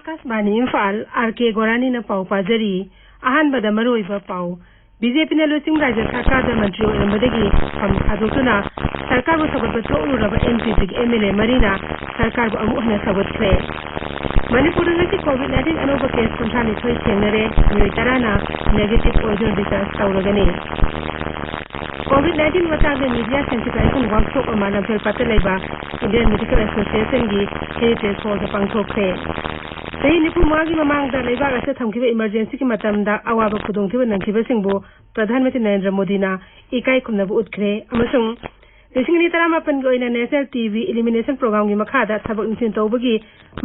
Akashvani Imphal R K. गोरानी न पाउ पाजरी अहानबदा मरोइबा पाउ बीजेपी न लुसिंग राज्य सरकार द मंत्री ओइरमदगी हम थादोतुना सरकार बु सगत तोरुरबा एमपी एमएलए मरीना सरकार बु अमु हना सगतख्रे मणिपुर में कोविड-19 अनोबा केस कुंथानी थोई थेंगनरे मियोय तराना नेगेटिव ओइजन रिसर्च तौरगनी कोविड-19 मतांग मीडिया सेंसिटाइजेशन वर्कशॉप अमा लम्फेल पातलेबा इंडियन मेडिकल एसोसिएशन की हेरिटेज हॉल द पांगथोखरे सही निपुमागी ममांगदा लेबाग असे थमखिबा इमरजेंसी की मतमदा अवाबा खुदोंथिबा नंखिबसिंगबो प्रधानमंत्री नरेंद्र मोदी ना इकाई खुमनबु उतखरे अमसुंग लिसिंगनी तरामापन गोइना नेशनल टीवी एलिमिनेशन प्रोग्राम की मखादा थबक निसिन तौबगी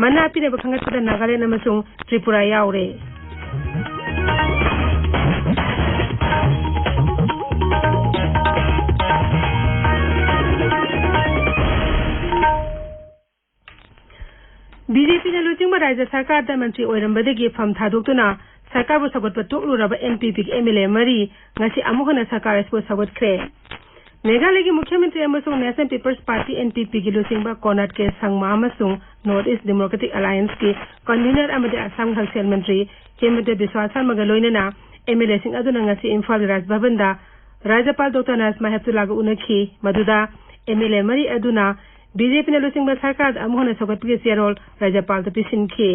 मन्ना पिनेबा खंगतपदा नागालैंड अमसुंग त्रिपुरा यावरे बीजेपी ने लुचिंग राज्य सरकार द मंत्री ओइरमबदगी फम थादोक्तुना सरकार बु सगत तोक्लुरबा एमपी एमएलए मरी ngasi amuhana सरकार इसबो सगतख्रे मेघालय की मुख्यमंत्री अमसुंग नेशनल पीपल्स पार्टी एनपीपी की लुसिंगबा कोनाट के संगमा अमसुंग नॉर्थ ईस्ट डेमोक्रेटिक अलायंस की कन्वीनर अमदे असम हलसेल मंत्री केमदे बिस्वा शर्मा गलोइना एमएलए सिंह अदुना ngasi इम्फाल राजभवन दा राज्यपाल डॉक्टर नाजमा हेपतुला गु उनखी मदुदा एमएलए मरी अदुना बीजेपी ने लुसिंग सरकार अमुहन सगतपी चेरोल राज्यपाल पिसिनखी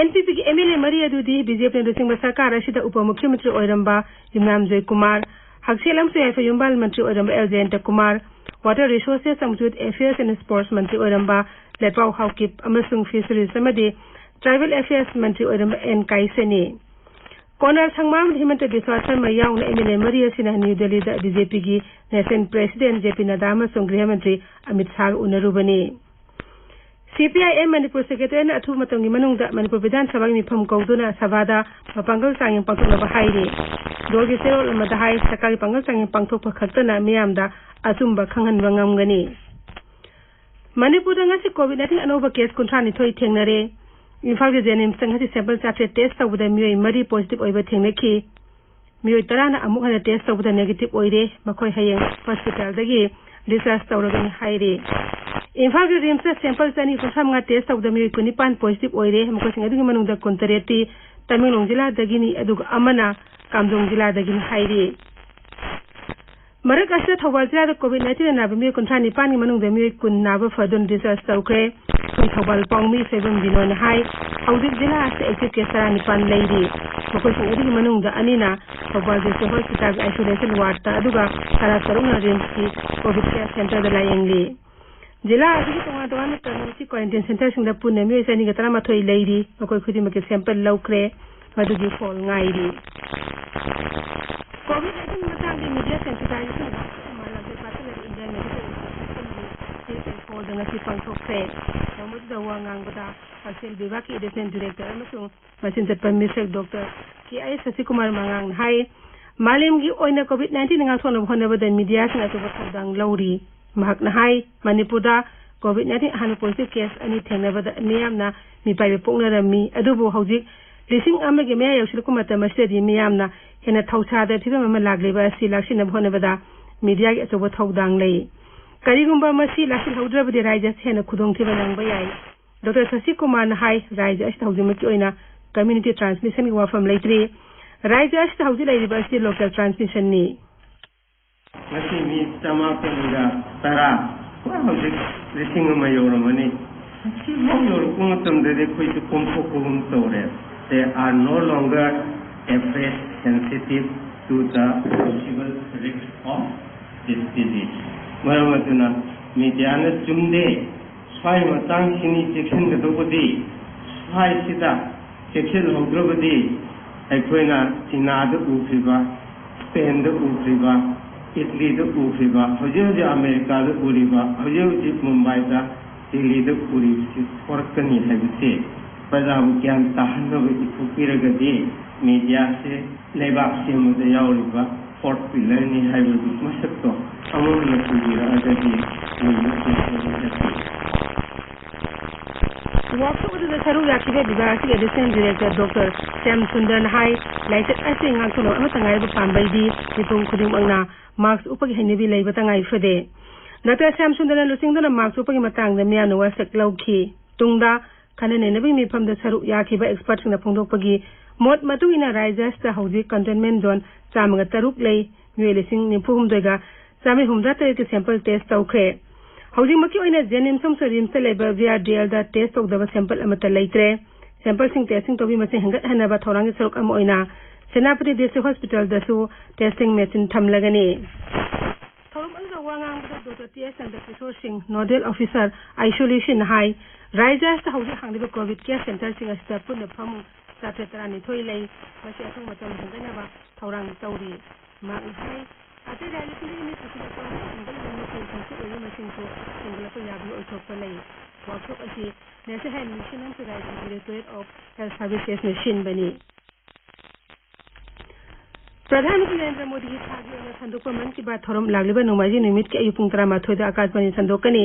एनपीपी की एमएलए मरी अदुदी बीजेपी ने लुसिंग सरकार असिदा उप मुख्यमंत्री ओइरंबा युमनाम जय कुमार हक्सेलम सुयाफा युम्बाल मंत्री ओइरंबा L Jayant Kumar water resources संयुक्त अफेयर्स एंड स्पोर्ट्स मंत्री ओइरंबा लेटपाउ हाउकिप अमसुंग फिशरीज समदे ट्राइबल अफेयर्स मंत्री ओइरंबा एन काइसेनी कोनर संगमाम हिमंत बिस्वा शर्मा याउन एमएलए मरी असिना न्यू दिल्ली द बीजेपी की नेशनल प्रेसिडेंट जेपी नड्डा अमसुंग गृह मंत्री अमित शाह उनरुबनी सीपीआईएम मणिपुर सेक्रेटरी अथु मतंगी मनुंगदा मणिपुर विधानसभा मिफम कौदुना सभादा मपंगल चांगिंग पांथोकनबा हाइरे दोगी सेरोल मदा हाइ सरकारी पंगल चांगिंग पांथोकपा खक्तना मियामदा अचुंबा खंगहनबा ngamgani मणिपुर ngasi कोविड-19 अनोबा केस कुंथानी थोई थेंगनरे इम्फाल के जेनिम्स ngasi सैंपल चार्टे टेस्ट तौबदा मियोय मरी पॉजिटिव ओइबा थेंगनेखी मियोय तराना अमुक हना टेस्ट तौबदा नेगेटिव ओइरे मखोय हयेंग हॉस्पिटल दगी रिसर्च तौरगनी हाइरे इम्फाल के रिम्स सैंपल चानी कुंथामंगा टेस्ट तौबदा मियोय कुनिपान पॉजिटिव ओइरे मखोसिंग अदुगी मनुंगदा कुंतरेती तमिंगलोंग जिला दगिनी अदुग अमना कामजोंग जिला दगिनी हाइरे मरक असला थौबाल जिला कोविड-19 नाबा मियोय कुंथा निपान की मनुंगदा मियोय कुन नाबा फदुन रिसर्च तौखरे थौबाल पाउमी सेबम बिनोन हाई हौजिक जिला अस एक्टिव केस तरा निपान लैरी मखोसिंग अदुगी मनुंगदा अनिना Thoubal district hospital isolation ward ता अदुगा तरा तरुना रिम्स की कोविड केयर सेंटर दा लायंगली जिला अदुगी तोंगा कम्युनिटी क्वारंटाइन सेंटर सिंगदा पुने मियोय सनी गतरा मथोय लैरी मखोय खुदिम के सैंपल लौखरे मदुगी फॉल ngairi कोविड-19 मतंग की मीडिया सेंसिटाइजेशन माला के पातले Indian medical association hall ngasi पांथोखरे नमद वांगांगबदा हॉस्पिटल विभाग की एडिशनल डायरेक्टर अमसुंग मसिन चटपा mister doctor K I Shashi Kumar मांगांग हाई मालेम की ओइना कोविड-19 ngang होनबदा मीडिया सिंग अतोबा थौदांग लौरी महकना हाई मणिपुरदा कोविड-19 हानु पॉजिटिव केस अनि थेंगनबदा मियामना मिपाइबे पोंगनरमी अदुबो हौजिक लिसिंग अमगे मेया यौसिलकु मतमस्तेदी मियामना हेना थौसादा फिबम अमा लागलेबा असि लाक्सिनब होनबदा मीडिया की अचोबा थौदांग लई करिगुंबा मसी लासिल हौद्रबदे राज्य हेना खुदोंथिबा नंगबा याई डॉक्टर शशि कुमार हाई राज्य असित हौजिमकी ओइना कम्युनिटी ट्रांसमिशन की वाफम लैत्रि राज्य असित हौजि लैरिबा असि लोकल ट्रांसमिशन नि मसी मी समापनिगा तरा हौजिक लिसिंग अमा यौरमनि सिबो यौरकु मतमदे खोइसु कोमफोकुम तौरे they are no longer afraid sensitive to the possible risk of this disease. Maramatuna mediana jumde swai matang sini section the dobodi swai sida section hogrobodi aikoina China the ufriba Spain the ufriba Italy the ufriba hoje America the uriba hoje Mumbai the Delhi the uriba forkani habite Punjab ज्ञान ताहनब इथुपीरगदी media से लेबाक से मुदे यावलिबा fourth pillar नि हाइबदु मसक्तो अमोन लकुदिरा अदगी workshop the through याकिबे विभाग की additional director doctor Sam सुंदर high light असे ngang अमा तंगाय पांबैदी निपुं खुदिमंगना मार्क्स उपगे हेनेबी लेबा तंगाय फदे डॉक्टर सैम सुंदर लुसिंगदना मार्क्स उपगे मतंगदा मियानो वासक लौखी तुंगदा खने नबी मिफम सरुक याखिबा एक्सपर्ट सिंह फोंदोकपगी मोट मतुंगिना राइजर्स हौजिक कंटेनमेंट जोन 303 लै मियोय लिसिंग 94 चामी 103 के सैंपल टेस्ट तौख्रे हौजिक मकी ओइना जेनिम समसो रिम्स लेबा VRDL दा टेस्ट तौदबा सैंपल अमता लैत्रे सैंपल सिंह टेस्टिंग तौबी मसे हंगत हनबा थौरांगी सरुक अम ओइना सेनापति डिस्ट्रिक्ट हॉस्पिटल दसु टेस्टिंग मशीन थमलगनी थौरम अनगा वांगांग doctor TS Nand Kishore Singh nodal officer isolation high risers हौजिक हांगलिबा कोविड केयर सेंटर सिंह अस्ता पुन फमु साथेतरानी थोई लै मसे अथुंग मतम हंगनबा थौरांग तौरी मांग हाई अते राइलिसिंग नि सुसिला को सिंगल मिनिट संसे ओइ मशीन को सिंगल को याबु ओथोप लै वर्कशॉप असि national health mission and directorate of health services machine बनी प्रधानमंत्री नरेंद्र मोदी की थागी संदोक मन की बात थोरम लागलिबा नोमाजी निमित के अयुपुंग 13 आकाशवाणी संदोकनी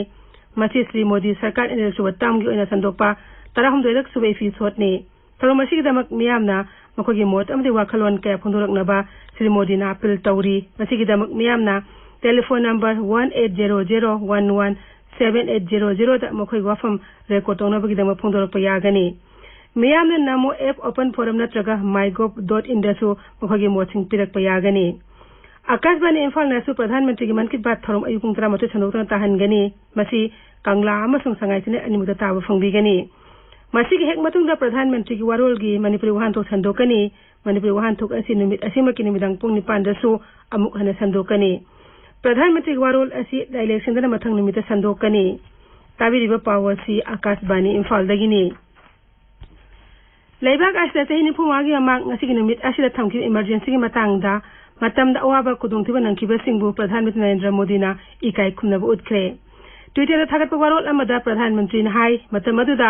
मसी श्री मोदी सरकार इन सुबताम की ओइना संदोकपा 13 सुबे फी सोटने थोरम मसी की दमक मियामना मखोगी मोट अमदि वाखलवन के फोंदोरकनबा श्री मोदी ना अपील तौरी मसी की दमक मियामना टेलीफोन नंबर 1800117800 दा मखोई वाफम रेकॉर्ड तौनबगी दमक फोंदोरक यागनी मियामना नमो ऐप ओपन फोरम नत्रगा mygov.in दसु मखोगी मोचिंग पिरक यागनी आकाशवाणी इम्फाल नसु प्रधानमंत्री की मन की बात थोरम अयुपुंग 13 संदोकना ताहनगनी मसी कांगला अमसुंग संगाइसिने अनिमुदा ताब फंगबिगनी मसी की हेक मतुंगदा प्रधानमंत्री की वारोलगी मणिपुरी वहानथोक संदोकनी मणिपुरी वहानथोक असि निमित असिमकी निमिदांग पुंग 9 दसु अमुक हने संदोकनी प्रधानमंत्री की वारोल असि इलेक्शन मथंग निमित संदोकनी ताबिरिबा पावसी आकाशवाणी इम्फाल दगिनी लेबाक असिदा चही निफुमागी अमाक ngasi की निमित असिदा थमकी इमरजेंसी की मतंगदा मतमदा अवाबा खुदोंथिबा नंखिबा सिंगबु प्रधानमंत्री नरेंद्र मोदी ना इकाई खुमनबु उतख्रे ट्विटर थागत वारोल अमदा प्रधानमंत्री ना हाई मतम अदुदा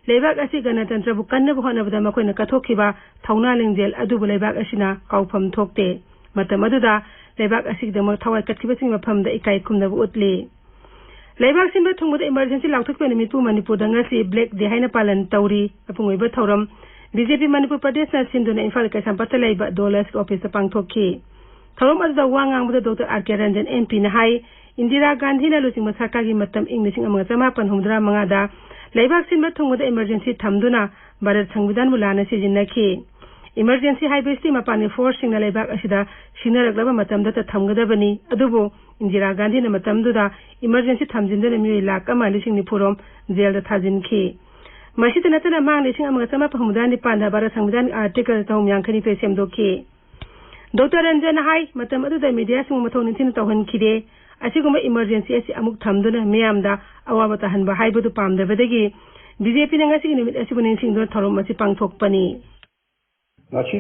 लेबाक असि गणतंत्रबु कन्नबु होनबदा मखोइना कथोखिबा थौना लिंगजेल अदुबु लेबाक असिना काउफम थोकते मतम अदुदा लेबाक असि दम थवाई कटखिबा सिंग मफमदा इकाई खुमनबु उतले लेबाक सिंबा थुंगबदा इमरजेंसी लाउथकपे निमितु मणिपुर दंगसी ब्लैक डे हाइना पालन तौरी अपुंगोइबा थौरम बीजेपी मणिपुर प्रदेश सिंधुना इम्फाल कैसांपत लेबा डॉलर्स ऑफिस पांगथोखी थौरम अदुदा वांगांगबदा डॉक्टर आर.के. रंजन MP ना हाई इंदिरा गांधी ना लुचिंग सरकार की मतम इंग 1995 दा लेबाक सिंबा थुंगबदा इमरजेंसी थमदुना भारत संविधान बुलाना सिजिनखी इमरजेंसी हाइबेस्टी मपानी फोर्स सिंग लेबाक असिदा सिनरगलबा मतमदा थमगदबनी अदुबो इंदिरा गांधी ना मतमदुदा इमरजेंसी थमजिनदना मियोय लाख अमा लिसिंग निफुरोम जेल दा थाजिनखी मसीद नतना मांग लिसिंग अमगा चमा पहुमदानी पांदा भारत संविधान आर्टिकल तौम यांखनी पे सेमदोखी डॉक्टर रंजन हाई मतम अदुदा मीडिया सिंग मथौ निथिन तौहनखिदे असिगुम्बा इमरजेंसी असि अमुक थमदुना मियामदा अवाबा तहनबा हाइबदु पामदबदगी बीजेपी ना ngasi निमित असिबु निसिंगदो थौरम मसी पांगथोकपनी ngasi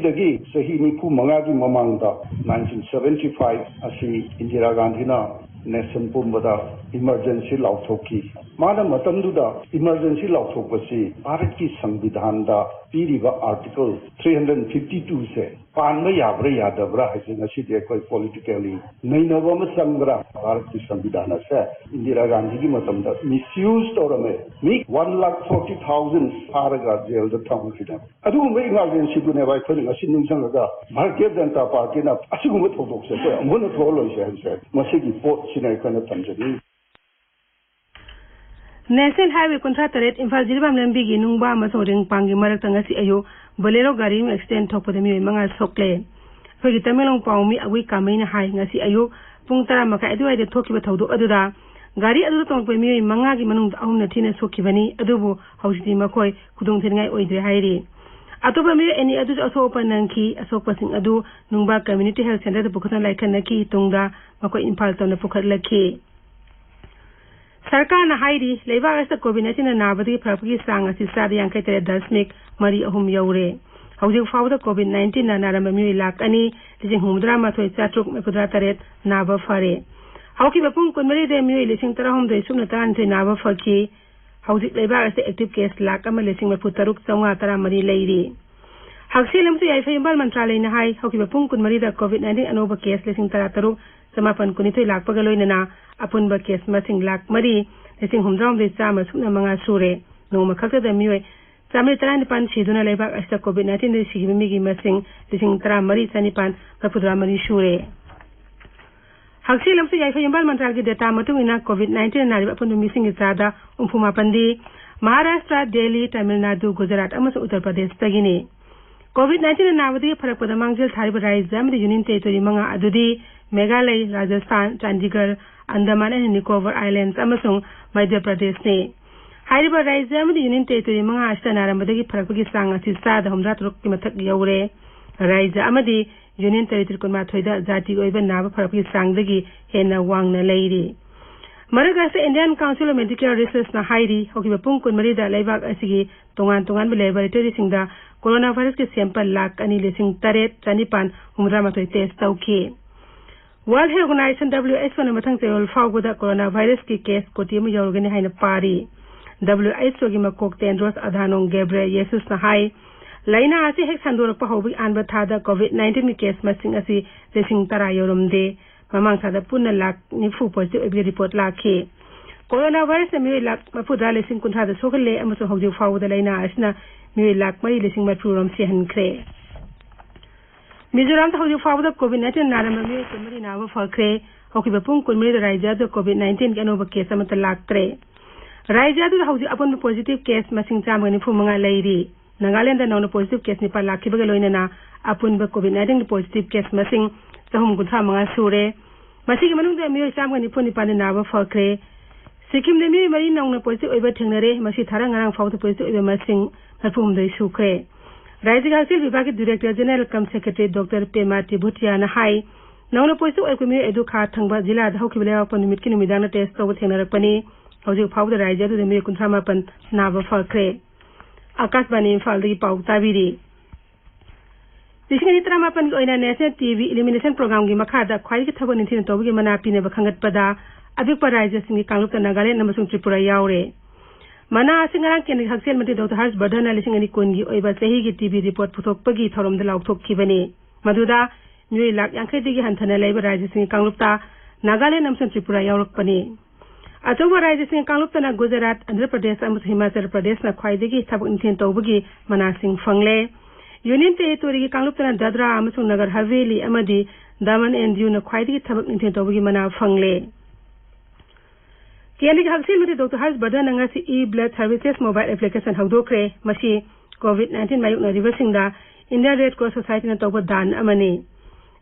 sahi 95 gi mamangda 1975 asi Indira Gandhi na nation pumbada emergency lauthoki mana matamduda emergency lauthokpasi bharat ki संविधान da piriba article 352 se panba yabra yadabra haise ngasi de koi politically nainaba ma sangra bharat ki संविधान se Indira Gandhi gi matamda misuse torame mi 1,40,000 haraga jail da thamukida adu me emergency du ne bai khoi ngasi ningsanga Bharatiya Janata Party na asigumba thodokse ko amona tholoi se hanse masigi pot sinai kana tamjani national highway कुंथा तरेट इम्फाल जिरिबाम लंबी की नुंगबा मसो ring Pangi मरक तंगसी अयो Bolero गाड़ी में accident थोपदे मियोय मंगा सोकले फगी तमेलोंग पाउमी अगुई कामेना high ngasi अयो पुंग 10 मखाय अदुवाइदे थोकिबा थौदो अदुदा गाड़ी अदु तोंगपे मियोय मंगा की मनुंग अहुम नथिने सोकिबनी अदुबु हौसिदि मखोय खुदोंग थिनगाय ओइद्रे हाइरि अतोपा मियोय एनी अदु असोपा नंखी असोपसिंग अदु नुंगबा कम्युनिटी हेल्थ सेंटर दे पुखना लाइखनकी तुंगदा मखोय इम्फाल तौन पुखलखी सरकार ना हाइरी लेबाक कोविड-19 नाबदी फरपगी सांग असि 7.3 यौरे हौजिक फाउदा कोविड-19 ना नारम मियोय लाख अनि लिसिंग हुमद्रा माथोय चाट्रुक मेफुद्रा तरेट नाबा फरे हौकी बपुंग कुनमरी दे मियोय लिसिंग 13 सुमना तान थे नाबा फकी हौजिक लेबाक एक्टिव केस लाख अमा लिसिंग मेफुतरुक 413 लेरी हक्सी लमसु याइफाइबल मंत्रालय ना हाई हौकी बपुंग कुनमरी दा कोविड-19 अनोबा केस लिसिंग 13 समापन कुनिथोय लाख पगलोइना अपुनबा केस मसिंग लाख मरी लिसिंग हुमद्राम दे चामा सुना मंगा सुरे नोमा खक्ता मियोय चामरी 35 सिदुना लेबाक अस्ता कोविड-19 दे सिगिबि मिगी मसिंग लिसिंग 13 चनिपान कपुद्रा मरी सुरे हक्सी लमसु याइफाइबल मंत्रालय की डेटा मतुंगिना कोविड-19 नारिबा अपुन मिसिंग चादा 35 दी महाराष्ट्र, दिल्ली, तमिलनाडु, गुजरात अमसुंग उत्तर प्रदेश तगिनी कोविड-19 नाबदगी फरकपदा मांगजेल थारिबा राज्य अमदि यूनियन टेरिटोरी मंगा अदुदी मेघालय, राजस्थान, चंडीगढ़, अंडमान एंड निकोबार आइलैंड्स अमसुंग मध्य प्रदेश ने हाइरिबा राज्य अमदि यूनियन टेरिटोरी मंगा असिदा नारंबदगी फरकपगी चांग असि 7 की मथक यौरे राज्य अमदि यूनियन टेरिटोरी कुनमाथोइदा जाति ओइबा नाबा फरकपगी चांगदगी हेन्ना वांगना लैरी मरगासे Indian council of medical research ना हाइरी होकिबा पुंग कुनमरीदा लेबाक असिगी तोंगान लेबोरेटरी सिंगदा कोरोना वायरस के सैंपल लाख 2,8,9,9 टेस्ट तौखी वर्ल्ड हेल्थ ऑर्गेनाइजेशन WHO ने मथंग चेल फाउबदा कोरोना वायरस की केस कोटी में यौरगनी हाइना पारी WHO की मकोक टेंड्रोस अधानों गेब्रेयेसुस ना हाई लाइना आसी हेक संदोरक पहौबी आनबा थादा कोविड-19 की केस मसिंग असी 10,000 यौरमदे ममांग थादा पुनः लाख 90 पॉजिटिव रिपोर्ट लाखे कोरोना वायरस ने मियोय लाख 40,000 सोखले अमसो हौजिक फाउबदा लाइना आसिना मियोय लाख 4,30,000 रोम सेहनख्रे मिजोराम हौजिक फाउबदा कोविड-19 नारंबा मियोय कुमरी नाबा फखरे होकिबा पुंग कुमरी राज्य कोविड-19 के अनोबा केस अमत लाक्त्रे राज्य हौजिक अपन पॉजिटिव केस मसिंग 95 लैरी नागालैंड नौना पॉजिटिव केस 9 लाखिबगा लोइनना अपुनबा कोविड-19 पॉजिटिव केस मसिंग 395 सूरे मसिगी मनुंगदा मियोय 94 नाबा फखरे सिक्किम ने मियोय मरी नौना पॉजिटिव ओइबा थेंगनरे मसि थारा ngarang फाउद पॉजिटिव ओइबा मसिंग 40 सुखरे राज्य काउंसिल विभाग के डायरेक्टर जनरल कम सेक्रेटरी डॉक्टर पेमा टिभुटिया ना हाई नौना पॉजिटिव ओइबा मियोय एदु खा थंगबा जिला दा होकिबले अपन निमित की निमिदाना टेस्ट तौब थेंगनरकपनी हौजिक फाउद राज्य दु मियोय 59 नाबा फखरे आकाशवाणी इम्फाल दगी पाउ ताबिरी लिसिंग 19 ओइना नेशनल टीवी इलिमिनेशन प्रोग्राम की मखादा ख्वाई की थबन निथिन तौबगी मना पिने बखंगतपदा अबिक राज्य सिंह कांगलुप नागालैंड अमसुंग त्रिपुरा यावरे मना सिंगरांग केंद्र हक्सेल मंत्री डॉक्टर हर्ष वर्धन लिसिंग 19 की ओइबा सही की टीवी रिपोर्ट पुथोकपगी थौरमदा लाउथोकखिबने मधुदा मियोय लाख 50 दगी हंथना लेबा राज्य सिंह कांगलुपता नागालैंड अमसुंग त्रिपुरा यावरकपने अचौबा राज्य सिंह कांगलुपतना गुजरात, आंध्र प्रदेश अमसुंग हिमाचल प्रदेश ना ख्वाइदगी थबक निथिन तौबगी मना सिंह फंगले यूनियन टेरिटोरी की कांगलुपतना दादरा अमसुंग नगर हवेली अमदी दामन एंड दीव ना ख्वाइदगी थबक निथिन तौबगी मना फंगले केंद्र के हक्सेल मंत्री डॉक्टर हर्ष वर्धन अंगासी ई ब्लड सर्विसेज मोबाइल एप्लीकेशन हौदोखरे मसी कोविड-19 मायुकनरिबसिंगदा इंडियन रेड क्रॉस सोसाइटी ना तौबा दान अमने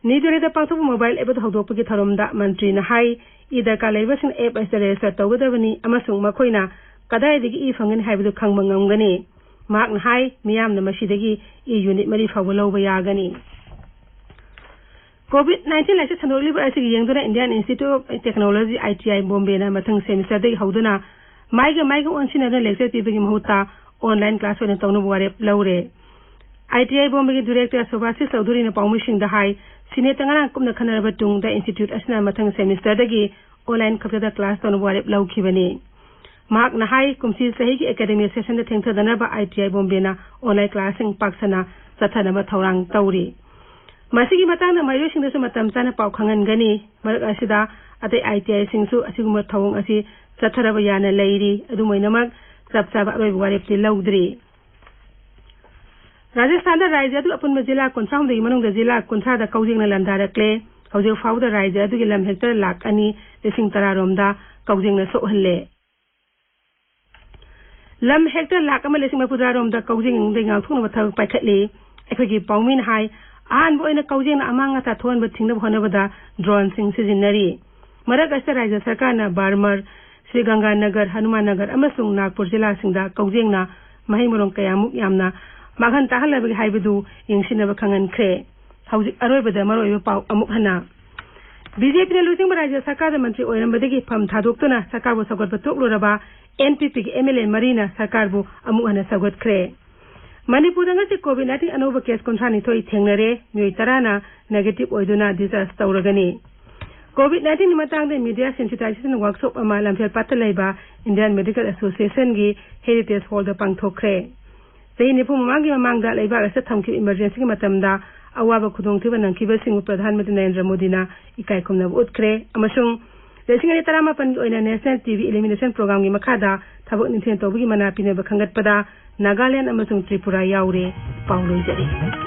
नीदोरेदा पांथोक मोबाइल एप हौदोकपगी थरमदा मंत्री ना हाई ई दरकार लेबसिंग एप अस रजिस्टर तौगदबनी अमसुंग मखोइना कदाइदगी ई फंगन हाइबदु खंगबा ngamgani माक ना हाई मियामना मसीदगी ई यूनिट मरी फावबा लौबा यागनी कोविड-19 लाइसे संदोलिबा असिगी यंगदुना Indian institute of technology ITI Bombay ना मथंग सेमिस्टर दगी हौदुना माइगा ओनसिना लेक्चर पीबगी महुता ऑनलाइन क्लास ओइना तौनबा वारेप लौरे ITI बॉम्बे की डायरेक्टर सुभाषिष चौधरी ने पाउमिसिंग दा हाई सिने तंगना कुमना खनरबा तुंग दा इंस्टीट्यूट असना मथंग सेमिस्टर दगी ऑनलाइन खपदा क्लास तौनबा वारेप लौखिबने माक ना हाई कुमसी सही की एकेडमिक सेशन दा थेंगथदनबा ITI बॉम्बे ना ऑनलाइन क्लासिंग पाक्सना चथनबा थौरांग तौरी मसिगी मतांग मयोसिंग दसु मतम चाना पाउ खंगनगनी मरक असिदा अतै ITI सिंगसु असिगुम थौंग असि चथरबा याना लैरी अदुमैनमक चपचाबा अरोइबा वारेपति लौद्री राजस्थान राज्य अपुन जिला 53 मनुंग जिला 50 कौजिंग लंदारक्ले हौजिक फाउद राज्य लम हेक्टर लाख 2,10,000 रोमदा कौजिंग सोहल्ले लम हेक्टर लाख 1,40,000 रोमदा कौजिंग देंगाथुंग मथक पाइखटले अखोगी पाउमिन हाई आन बोइना कौजिंग अमांगा ताथोन बथिंग होनबदा ड्रोन सिंग सिजिनरी मरक अस राज्य सरकार ना बारमर श्री गंगानगर हनुमान नगर अमसुंग नागपुर जिला सिंगदा कौजिंग ना मही मरोंग कयामुक यामना मागन ताहलबगी हाइबदु यंगसिनबा खंगनख्रे हौजिक अरोइबदा मरोइबा पाउ अमुक हना बीजेपी ने लुजिंग राज्य सरकार मंत्री ओइरंबदगी फम थादोक्तुना सरकार बु सगत तोकलोरबा NPP के MLA मरीना सरकार बु अमुक हना सगतख्रे मणिपुर से कोविड-19 अनोबा केस 52 थेंगनरे मियोय तराना नेगेटिव ओइदुना डिजास्ट तौरगनी कोविड-19 मतंग मीडिया सेंसिटाइजेशन वर्कशॉप अमा लमफेल पातलैबा इंडियन मेडिकल एसोसिएशन की हेरिटेज हॉल दा पांगथोखरे सही निपु ममांगी ममांगदा लैबा अस थमखि इमरजेंसी के मतमदा अवाबा खुदोंथिबा नंखिबा सिंग प्रधानमंत्री नरेंद्र मोदी ना इकाई खुमना उतख्रे अमसुंग लेसिंग 13 ओइना नेशनल टीवी इलिमिनेशन प्रोग्राम की मखादा थबक निथेन तौबगी मना पिने बखंगतपदा नागालैंड अमसुंग त्रिपुरा यावरे पाउलोजरी